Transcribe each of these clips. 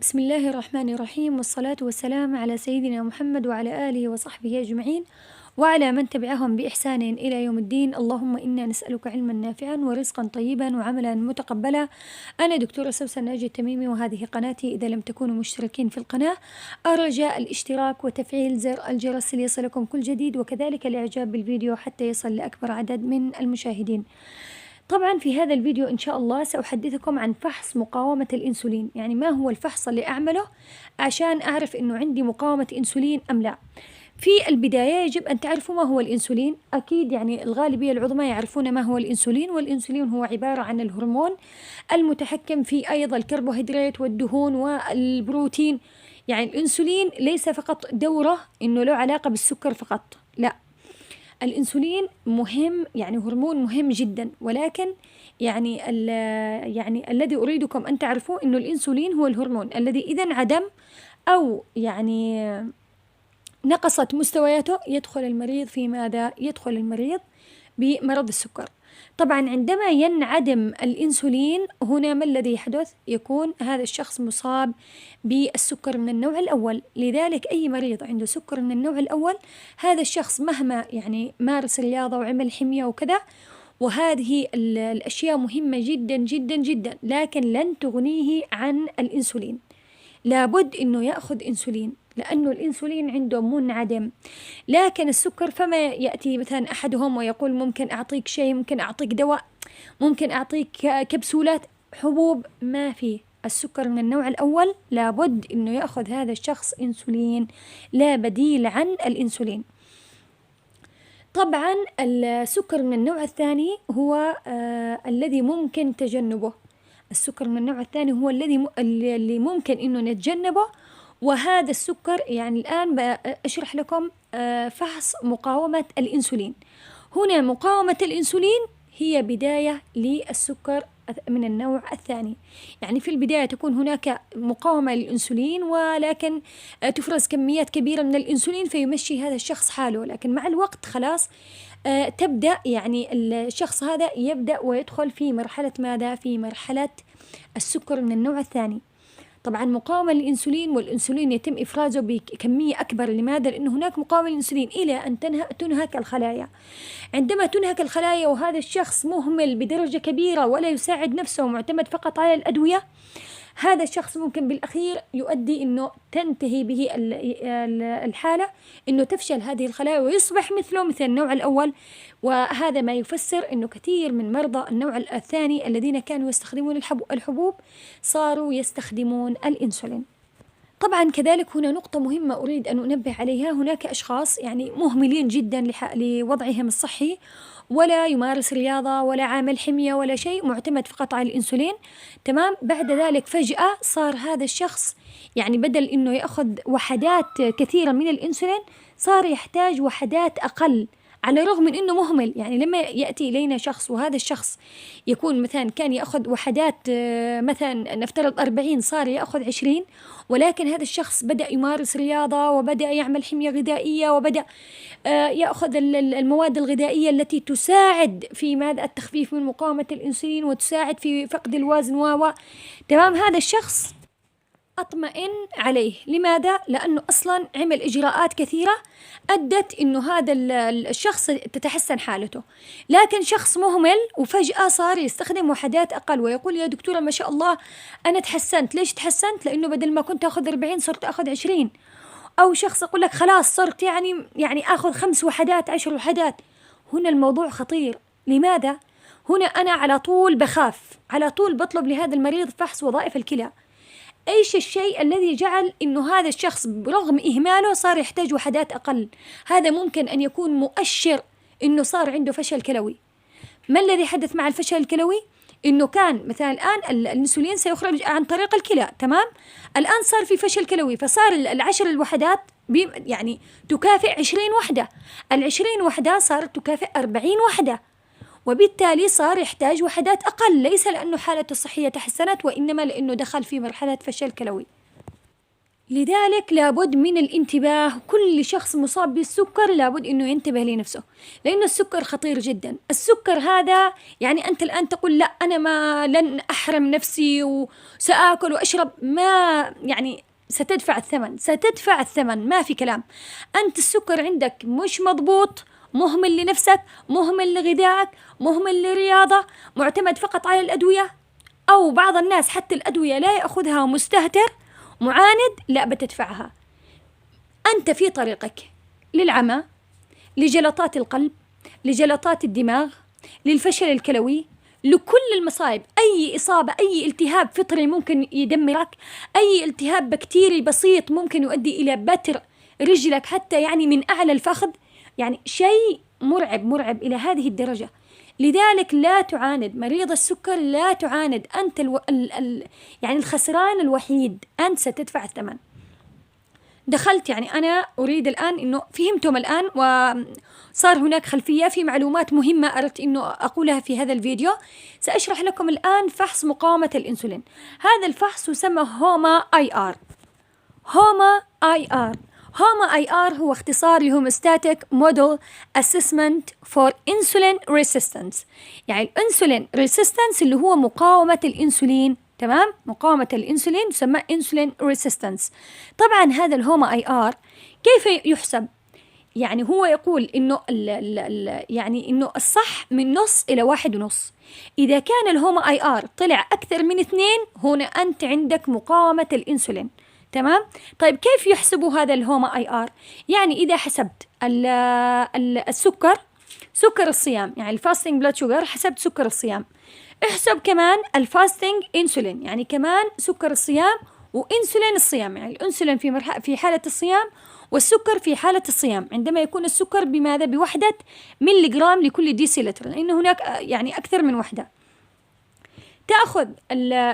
بسم الله الرحمن الرحيم، والصلاة والسلام على سيدنا محمد وعلى آله وصحبه أجمعين وعلى من تبعهم بإحسان إلى يوم الدين. اللهم إنا نسألك علما نافعا ورزقا طيبا وعملا متقبلا. أنا دكتورة سوسن ناجي التميمي، وهذه قناتي. إذا لم تكونوا مشتركين في القناة أرجى الاشتراك وتفعيل زر الجرس ليصلكم كل جديد، وكذلك الإعجاب بالفيديو حتى يصل لأكبر عدد من المشاهدين. طبعا في هذا الفيديو إن شاء الله سأحدثكم عن فحص مقاومة الإنسولين، يعني ما هو الفحص اللي أعمله عشان أعرف إنه عندي مقاومة إنسولين أم لا. في البداية يجب أن تعرفوا ما هو الإنسولين. أكيد يعني الغالبية العظمى يعرفون ما هو الإنسولين، والإنسولين هو عبارة عن الهرمون المتحكم في أيضا الكربوهيدرات والدهون والبروتين. يعني الإنسولين ليس فقط دوره إنه له علاقة بالسكر فقط، لا، الأنسولين مهم، يعني هرمون مهم جدا، ولكن يعني الذي أريدكم أن تعرفوه إنه الأنسولين هو الهرمون الذي إذا انعدم أو يعني نقصت مستوياته يدخل المريض في ماذا؟ يدخل المريض بمرض السكر. طبعا عندما ينعدم الإنسولين هنا ما الذي يحدث؟ يكون هذا الشخص مصاب بالسكر من النوع الأول. لذلك أي مريض عنده سكر من النوع الأول هذا الشخص مهما يعني مارس رياضة وعمل حمية وكذا، وهذه الأشياء مهمة جدا جدا جدا، لكن لن تغنيه عن الإنسولين. لابد إنه يأخذ إنسولين لأنه الإنسولين عنده منعدم. لكن السكر فما يأتي مثلا أحدهم ويقول ممكن أعطيك شيء، ممكن أعطيك دواء، ممكن أعطيك كبسولات، حبوب، ما في. السكر من النوع الأول لابد إنه يأخذ هذا الشخص إنسولين، لا بديل عن الإنسولين. طبعا السكر من النوع الثاني هو الذي ممكن تجنبه. السكر من النوع الثاني هو اللي ممكن إنه نتجنبه، وهذا السكر يعني الآن بأشرح لكم فحص مقاومة الإنسولين. هنا مقاومة الإنسولين هي بداية للسكر من النوع الثاني. يعني في البداية تكون هناك مقاومة للإنسولين، ولكن تفرز كميات كبيرة من الإنسولين فيمشي هذا الشخص حاله، لكن مع الوقت خلاص تبدأ يعني الشخص هذا يبدأ ويدخل في مرحلة ماذا؟ في مرحلة السكر من النوع الثاني. طبعا مقاومة للإنسولين، والإنسولين يتم إفرازه بكمية أكبر. لماذا؟ لأن هناك مقاومة للإنسولين إلى أن تنهك الخلايا. عندما تنهك الخلايا وهذا الشخص مهمل بدرجة كبيرة ولا يساعد نفسه ومعتمد فقط على الأدوية، هذا الشخص ممكن بالأخير يؤدي أنه تنتهي به الحالة، أنه تفشل هذه الخلايا ويصبح مثل النوع الأول. وهذا ما يفسر أنه كثير من مرضى النوع الثاني الذين كانوا يستخدمون الحبوب صاروا يستخدمون الإنسولين. طبعا كذلك هنا نقطة مهمة أريد أن أنبه عليها. هناك أشخاص يعني مهملين جدا لوضعهم الصحي، ولا يمارس رياضة ولا عامل حمية ولا شيء، معتمد فقط على الإنسولين. تمام. بعد ذلك فجأة صار هذا الشخص يعني بدل إنه يأخذ وحدات كثيرة من الإنسولين صار يحتاج وحدات أقل، على الرغم من إنه مهمل. يعني لما يأتي إلينا شخص وهذا الشخص يكون مثلا كان يأخذ وحدات مثلا نفترض 40 صار يأخذ 20، ولكن هذا الشخص بدأ يمارس رياضة وبدأ يعمل حمية غذائية وبدأ يأخذ المواد الغذائية التي تساعد في ماذا؟ التخفيف من مقاومة الإنسولين وتساعد في فقد الوزن تمام. هذا الشخص أطمئن عليه. لماذا؟ لأنه أصلا عمل إجراءات كثيرة أدت إنه هذا الشخص تتحسن حالته. لكن شخص مهمل وفجأة صار يستخدم وحدات أقل ويقول يا دكتورة ما شاء الله أنا تحسنت. ليش تحسنت؟ لأنه بدل ما كنت أخذ 40 صرت أخذ 20. أو شخص يقول لك خلاص صرت يعني أخذ 5 وحدات 10 وحدات. هنا الموضوع خطير. لماذا؟ هنا أنا على طول بخاف، على طول بطلب لهذا المريض فحص وظائف الكلى. إيش الشيء الذي جعل إنه هذا الشخص برغم إهماله صار يحتاج وحدات أقل؟ هذا ممكن أن يكون مؤشر إنه صار عنده فشل كلوي. ما الذي حدث مع الفشل الكلوي؟ إنه كان مثلا الآن الأنسولين سيخرج عن طريق الكلى، تمام؟ الآن صار في فشل كلوي، فصار العشر الوحدات يعني تكافئ 20 وحدة. 20 وحدة صارت تكافئ 40 وحدة، وبالتالي صار يحتاج وحدات أقل، ليس لأنه حالته الصحية تحسنت، وإنما لأنه دخل في مرحلة فشل كلوي. لذلك لابد من الانتباه. كل شخص مصاب بالسكر لابد إنه ينتبه لنفسه، لأن السكر خطير جدا. السكر هذا يعني أنت الآن تقول لا أنا ما لن أحرم نفسي وسآكل وأشرب، ما يعني ستدفع الثمن، ستدفع الثمن، ما في كلام. أنت السكر عندك مش مضبوط، مهمل لنفسك، مهمل لغذائك، مهمل للرياضة، معتمد فقط على الأدوية، أو بعض الناس حتى الأدوية لا يأخذها، مستهتر معاند، لا بتدفعها. أنت في طريقك للعمى، لجلطات القلب، لجلطات الدماغ، للفشل الكلوي، لكل المصائب. أي إصابة، أي التهاب فطري ممكن يدمرك، أي التهاب بكتيري بسيط ممكن يؤدي إلى بتر رجلك حتى يعني من أعلى الفخذ، يعني شيء مرعب مرعب إلى هذه الدرجة. لذلك لا تعاند، مريض السكر لا تعاند، أنت يعني الخسران الوحيد، أنت ستدفع الثمن. دخلت يعني أنا أريد الآن إنه فهمتم الآن، وصار هناك خلفية في معلومات مهمة أردت إنه أقولها في هذا الفيديو. سأشرح لكم الآن فحص مقاومة الإنسولين. هذا الفحص يسمى هوما آي آر. هوما آي آر، هوما آي آر هو اختصار لهوموستاتيك موديل أسسمنت فور إنسولين ريسيستنس. يعني الإنسولين ريسيستنس اللي هو مقاومة الإنسولين، تمام؟ مقاومة الإنسولين تسمى إنسولين ريسيستنس. طبعا هذا الهوما آي آر كيف يحسب؟ يعني هو يقول إنه يعني إنه الصح من نص إلى 1.5. إذا كان الهوما آي آر طلع أكثر من 2، هنا أنت عندك مقاومة الإنسولين، تمام؟ طيب كيف يحسبوا هذا الهوما آي آر؟ يعني إذا حسبت السكر، سكر الصيام، يعني الفاستنج بلاد شوجر، حسبت سكر الصيام، احسب كمان الفاستنج انسولين، يعني كمان سكر الصيام وانسولين الصيام، يعني الانسولين في حالة الصيام، والسكر في حالة الصيام عندما يكون السكر بماذا؟ بوحدة ملي جرام لكل ديسيلتر، لأن هناك يعني أكثر من وحدة. تأخذ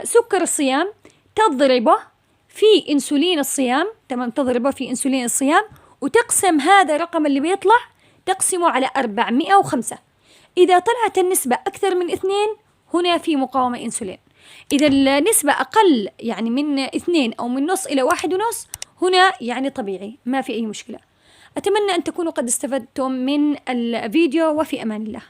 سكر الصيام تضربه في انسولين الصيام، تمام؟ تضربه في انسولين الصيام وتقسم هذا الرقم اللي بيطلع، تقسمه على 405. إذا طلعت النسبة أكثر من 2، هنا في مقاومة إنسولين. إذا النسبة أقل يعني من 2 أو من نص إلى 1.5، هنا يعني طبيعي، ما في أي مشكلة. أتمنى أن تكونوا قد استفدتم من الفيديو، وفي أمان الله.